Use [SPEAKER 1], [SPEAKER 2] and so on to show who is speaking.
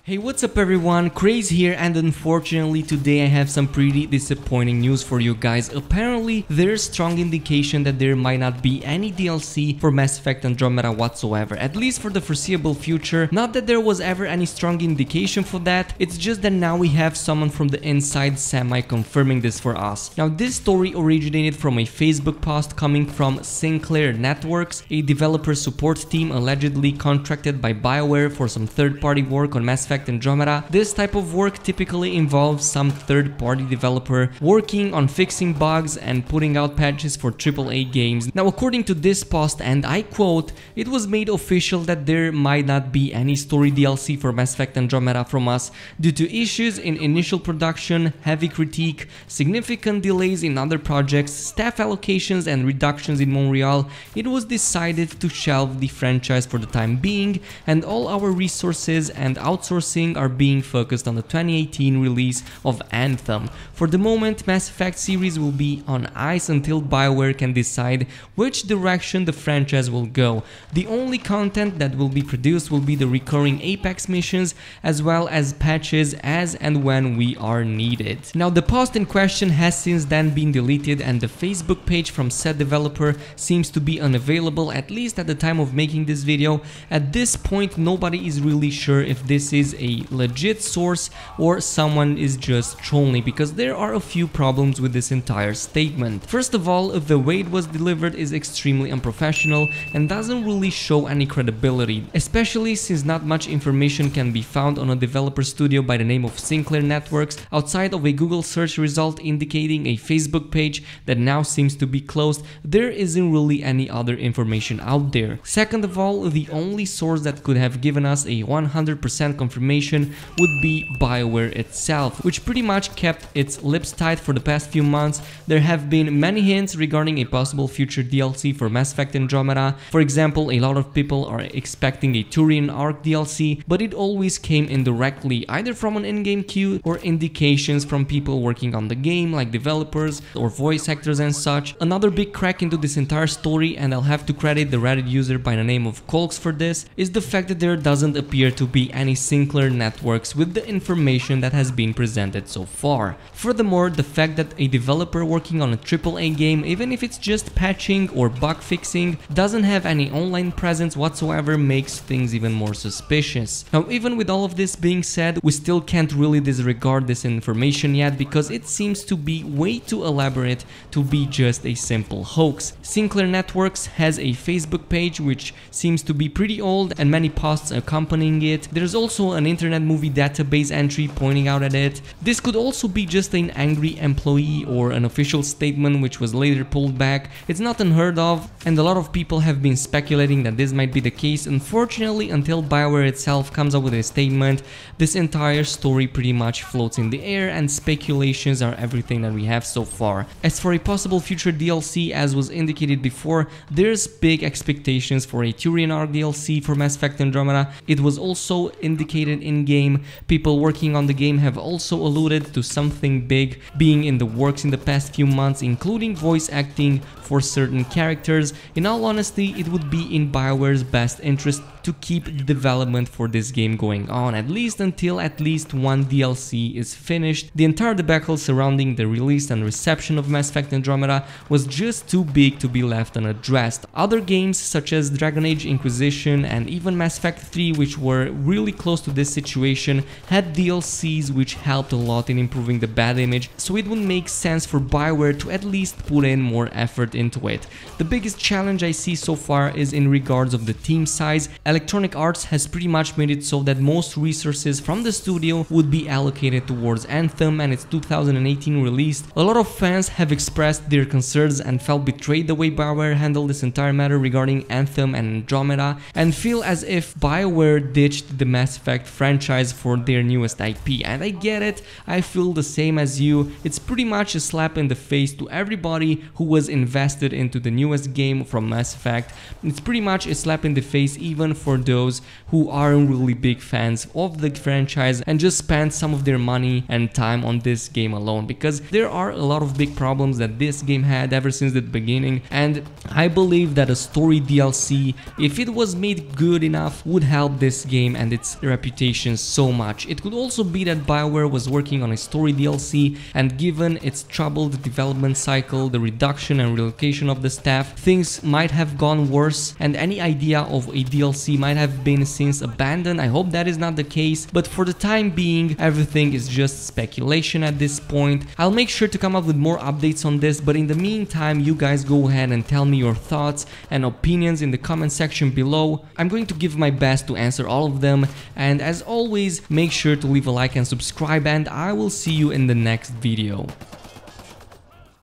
[SPEAKER 1] Hey, what's up everyone, Khraze here, and unfortunately today I have some pretty disappointing news for you guys. Apparently there's strong indication that there might not be any DLC for Mass Effect Andromeda whatsoever, at least for the foreseeable future. Not that there was ever any strong indication for that, it's just that now we have someone from the inside semi-confirming this for us. Now this story originated from a Facebook post coming from Sinclair Networks, a developer support team allegedly contracted by Bioware for some third-party work on Mass Effect Andromeda. This type of work typically involves some third-party developer working on fixing bugs and putting out patches for AAA games. Now according to this post, and I quote, "It was made official that there might not be any story DLC for Mass Effect Andromeda from us due to issues in initial production, heavy critique, significant delays in other projects, staff allocations and reductions in Montreal. It was decided to shelve the franchise for the time being, and all our resources and outsourcing are being focused on the 2018 release of Anthem. For the moment, Mass Effect series will be on ice until Bioware can decide which direction the franchise will go. The only content that will be produced will be the recurring Apex missions as well as patches as and when we are needed." Now the post in question has since then been deleted, and the Facebook page from said developer seems to be unavailable, at least at the time of making this video. At this point nobody is really sure if this is a legit source or someone is just trolling, because there are a few problems with this entire statement. First of all, the way it was delivered is extremely unprofessional and doesn't really show any credibility, especially since not much information can be found on a developer studio by the name of Sinclair Networks outside of a Google search result indicating a Facebook page that now seems to be closed. There isn't really any other information out there. Second of all, the only source that could have given us a 100% confirmation would be Bioware itself, which pretty much kept its lips tight for the past few months. There have been many hints regarding a possible future DLC for Mass Effect Andromeda. For example, a lot of people are expecting a Turian Arc DLC, but it always came indirectly, either from an in-game queue or indications from people working on the game, like developers or voice actors and such. Another big crack into this entire story, and I'll have to credit the Reddit user by the name of Colks for this, is the fact that there doesn't appear to be any Sinclair Networks with the information that has been presented so far. Furthermore, the fact that a developer working on a AAA game, even if it's just patching or bug fixing, doesn't have any online presence whatsoever makes things even more suspicious. Now, even with all of this being said, we still can't really disregard this information yet, because it seems to be way too elaborate to be just a simple hoax. Sinclair Networks has a Facebook page which seems to be pretty old and many posts accompanying it. There's also an Internet Movie Database entry pointing out at it. This could also be just an angry employee or an official statement which was later pulled back. It's not unheard of, and a lot of people have been speculating that this might be the case. Unfortunately, until Bioware itself comes up with a statement, this entire story pretty much floats in the air, and speculations are everything that we have so far. As for a possible future DLC, as was indicated before, there's big expectations for a Turian Arc DLC for Mass Effect Andromeda. It was also indicated in-game. People working on the game have also alluded to something big being in the works in the past few months, including voice acting for certain characters. In all honesty, it would be in Bioware's best interest to keep the development for this game going on, at least until at least one DLC is finished. The entire debacle surrounding the release and reception of Mass Effect Andromeda was just too big to be left unaddressed. Other games such as Dragon Age Inquisition and even Mass Effect 3, which were really close to this situation, had DLCs which helped a lot in improving the bad image, so it would make sense for Bioware to at least put in more effort into it. The biggest challenge I see so far is in regards of the team size. Electronic Arts has pretty much made it so that most resources from the studio would be allocated towards Anthem and its 2018 release. A lot of fans have expressed their concerns and felt betrayed the way Bioware handled this entire matter regarding Anthem and Andromeda, and feel as if Bioware ditched the Mass Effect franchise for their newest IP. And I get it, I feel the same as you. It's pretty much a slap in the face to everybody who was invested into the newest game from Mass Effect. It's pretty much a slap in the face even for those who aren't really big fans of the franchise and just spend some of their money and time on this game alone, because there are a lot of big problems that this game had ever since the beginning, and I believe that a story DLC, if it was made good enough, would help this game and its reputation reputation so much. It could also be that Bioware was working on a story DLC, and given its troubled development cycle, the reduction and relocation of the staff, things might have gone worse and any idea of a DLC might have been since abandoned. I hope that is not the case, but for the time being, everything is just speculation at this point. I'll make sure to come up with more updates on this, but in the meantime, you guys go ahead and tell me your thoughts and opinions in the comment section below. I'm going to give my best to answer all of them, and as always, make sure to leave a like and subscribe, and I will see you in the next video.